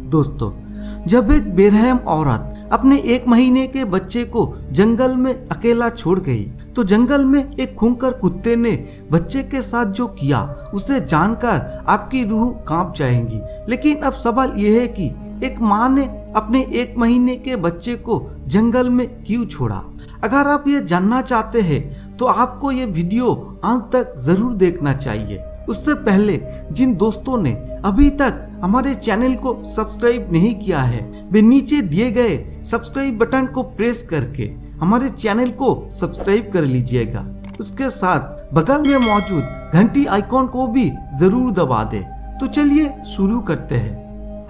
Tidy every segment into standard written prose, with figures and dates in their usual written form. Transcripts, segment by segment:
दोस्तों, जब एक बेरहम औरत अपने 1 महीने के बच्चे को जंगल में अकेला छोड़ गई तो जंगल में एक खूंखार कुत्ते ने बच्चे के साथ जो किया उसे जानकर आपकी रूह कांप जाएगी। लेकिन अब सवाल यह है कि एक माँ ने अपने 1 महीने के बच्चे को जंगल में क्यों छोड़ा। अगर आप ये जानना चाहते हैं तो आपको ये वीडियो अंत तक जरूर देखना चाहिए। उससे पहले जिन दोस्तों ने अभी तक हमारे चैनल को सब्सक्राइब नहीं किया है वे नीचे दिए गए सब्सक्राइब बटन को प्रेस करके हमारे चैनल को सब्सक्राइब कर लीजिएगा। उसके साथ बगल में मौजूद घंटी आइकॉन को भी जरूर दबा दे। तो चलिए शुरू करते हैं।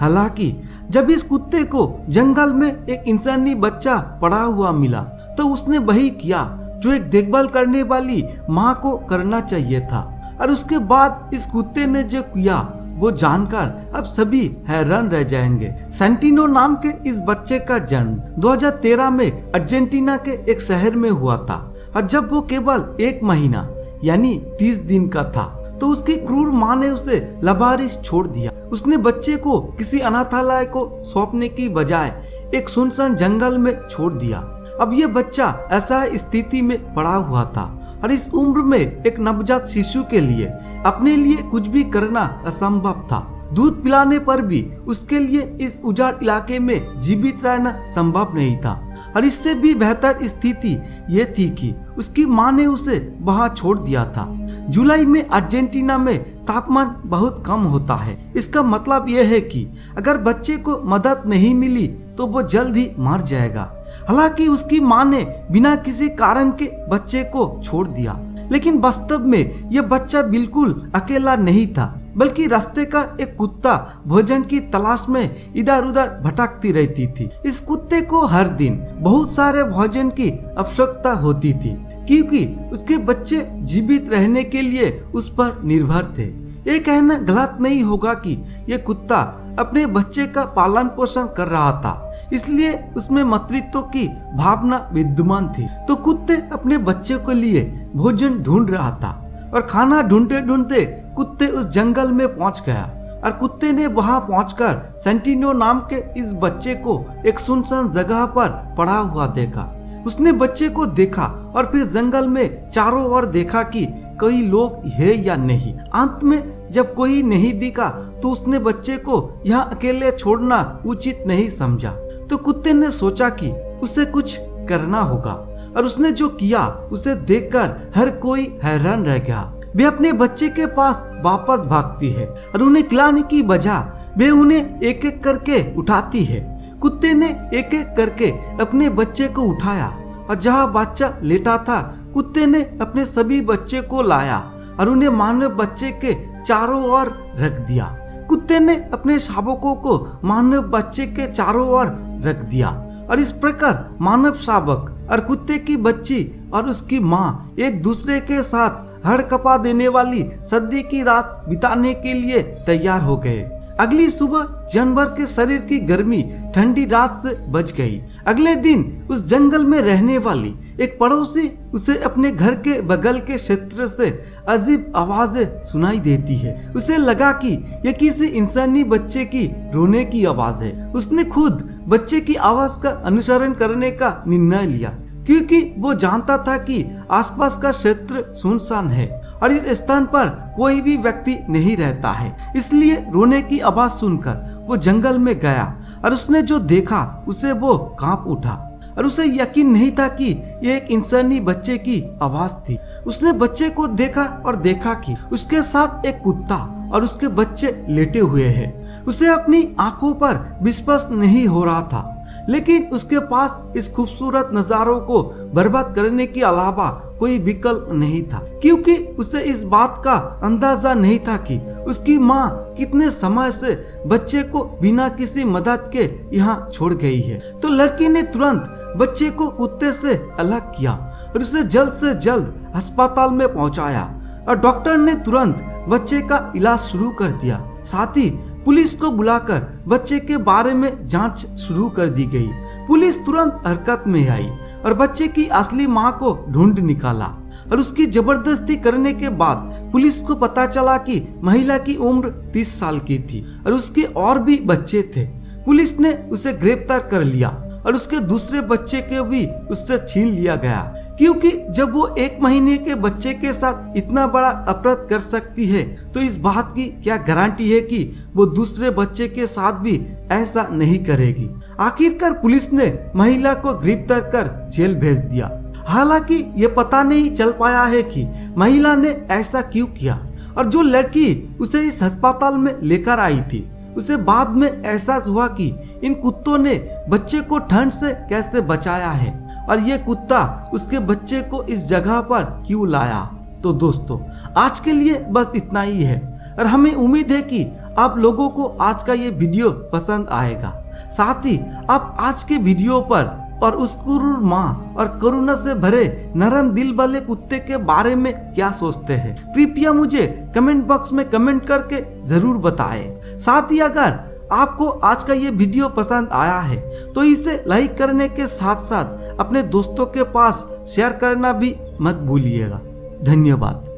हालांकि जब इस कुत्ते को जंगल में एक इंसानी बच्चा पड़ा हुआ मिला तो उसने वही किया जो एक देखभाल करने वाली माँ को करना चाहिए था। और उसके बाद इस कुत्ते ने जो किया वो जानकर अब सभी हैरान रह जाएंगे। सेंटिनो नाम के इस बच्चे का जन्म 2013 में अर्जेंटीना के एक शहर में हुआ था और जब वो केवल 1 महीना यानी 30 दिन का था तो उसकी क्रूर माँ ने उसे लावारिस छोड़ दिया। उसने बच्चे को किसी अनाथालय को सौंपने की बजाय एक सुनसान जंगल में छोड़ दिया। अब ये बच्चा ऐसा स्थिति में पड़ा हुआ था और इस उम्र में एक नवजात शिशु के लिए अपने लिए कुछ भी करना असंभव था। दूध पिलाने पर भी उसके लिए इस उजाड़ इलाके में जीवित रहना संभव नहीं था। और इससे भी बेहतर स्थिति ये थी कि उसकी माँ ने उसे वहां छोड़ दिया था। जुलाई में अर्जेंटीना में तापमान बहुत कम होता है। इसका मतलब यह है कि अगर बच्चे को मदद नहीं मिली तो वो जल्द ही मर जाएगा। हालांकि उसकी माँ ने बिना किसी कारण के बच्चे को छोड़ दिया, लेकिन वास्तव में यह बच्चा बिल्कुल अकेला नहीं था, बल्कि रास्ते का एक कुत्ता भोजन की तलाश में इधर उधर भटकती रहती थी। इस कुत्ते को हर दिन बहुत सारे भोजन की आवश्यकता होती थी क्योंकि उसके बच्चे जीवित रहने के लिए उस पर निर्भर थे। ये कहना गलत नहीं होगा कि यह कुत्ता अपने बच्चे का पालन पोषण कर रहा था, इसलिए उसमें मातृत्व की भावना विद्यमान थी। तो कुत्ते अपने बच्चे के लिए भोजन ढूंढ रहा था और खाना ढूंढते ढूंढते कुत्ते उस जंगल में पहुंच गया और कुत्ते ने वहां पहुंचकर सेंटिनो नाम के इस बच्चे को एक सुनसान जगह पर पड़ा हुआ देखा। उसने बच्चे को देखा और फिर जंगल में चारों ओर देखा कि कोई लोग है या नहीं। अंत में जब कोई नहीं दिखा तो उसने बच्चे को यहाँ अकेले छोड़ना उचित नहीं समझा। तो कुत्ते ने सोचा कि उसे कुछ करना होगा और उसने जो किया उसे देखकर हर कोई हैरान रह गया। वे अपने बच्चे के पास वापस भागती है और उन्हें खिलाने की बजाय वे उन्हें एक एक करके उठाती है। कुत्ते ने एक एक करके अपने बच्चे को उठाया और जहाँ बच्चा लेटा था कुत्ते ने अपने सभी बच्चे को लाया और उन्हें मानव बच्चे के चारों ओर रख दिया। कुत्ते ने अपने शावकों को मानव बच्चे के चारों ओर रख दिया और इस प्रकार मानव शावक और कुत्ते की बच्ची और उसकी माँ एक दूसरे के साथ हड़कंपा देने वाली सर्दी की रात बिताने के लिए तैयार हो गए। अगली सुबह जानवर के शरीर की गर्मी ठंडी रात से बच गई। अगले दिन उस जंगल में रहने वाली एक पड़ोसी उसे अपने घर के बगल के क्षेत्र से अजीब आवाजें सुनाई देती है। उसे लगा कि यह किसी इंसानी बच्चे की रोने की आवाज है। उसने खुद बच्चे की आवाज का अनुसरण करने का निर्णय लिया क्योंकि वो जानता था कि आसपास का क्षेत्र सुनसान है और इस स्थान पर कोई भी व्यक्ति नहीं रहता है। इसलिए रोने की आवाज सुनकर वो जंगल में गया और उसने जो देखा उसे वो कांप उठा और उसे यकीन नहीं था कि ये एक इंसानी बच्चे की आवाज थी। उसने बच्चे को देखा और देखा कि उसके साथ एक कुत्ता और उसके बच्चे लेटे हुए हैं। उसे अपनी आंखों पर विश्वास नहीं हो रहा था, लेकिन उसके पास इस खूबसूरत नजारों को बर्बाद करने के अलावा कोई विकल्प नहीं था क्योंकि उसे इस बात का अंदाजा नहीं था कि उसकी माँ कितने समय से बच्चे को बिना किसी मदद के यहाँ छोड़ गई है। तो लड़की ने तुरंत बच्चे को कुत्ते से अलग किया और उसे जल्द से जल्द अस्पताल में पहुँचाया और डॉक्टर ने तुरंत बच्चे का इलाज शुरू कर दिया। साथ ही पुलिस को बुलाकर बच्चे के बारे में जांच शुरू कर दी गई। पुलिस तुरंत हरकत में आई और बच्चे की असली मां को ढूंढ निकाला और उसकी जबरदस्ती करने के बाद पुलिस को पता चला कि महिला की उम्र 30 साल की थी और उसके और भी बच्चे थे। पुलिस ने उसे गिरफ्तार कर लिया और उसके दूसरे बच्चे को भी उससे छीन लिया गया, क्योंकि जब वो 1 महीने के बच्चे के साथ इतना बड़ा अपराध कर सकती है तो इस बात की क्या गारंटी है कि वो दूसरे बच्चे के साथ भी ऐसा नहीं करेगी। आखिरकार पुलिस ने महिला को गिरफ्तार कर जेल भेज दिया। हालांकि ये पता नहीं चल पाया है कि महिला ने ऐसा क्यों किया, और जो लड़की उसे इस अस्पताल में लेकर आई थी उसे बाद में एहसास हुआ कि इन कुत्तों ने बच्चे को ठंड से कैसे बचाया है और ये कुत्ता उसके बच्चे को इस जगह पर क्यों लाया। तो दोस्तों, आज के लिए बस इतना ही है और हमें उम्मीद है कि आप लोगों को आज का ये वीडियो पसंद आएगा। साथ ही आप आज के वीडियो पर और उस क्रूर माँ और करुणा से भरे नरम दिल वाले कुत्ते के बारे में क्या सोचते हैं, कृपया मुझे कमेंट बॉक्स में कमेंट करके जरूर बताएं। साथ ही अगर आपको आज का ये वीडियो पसंद आया है तो इसे लाइक करने के साथ साथ अपने दोस्तों के पास शेयर करना भी मत भूलिएगा। धन्यवाद।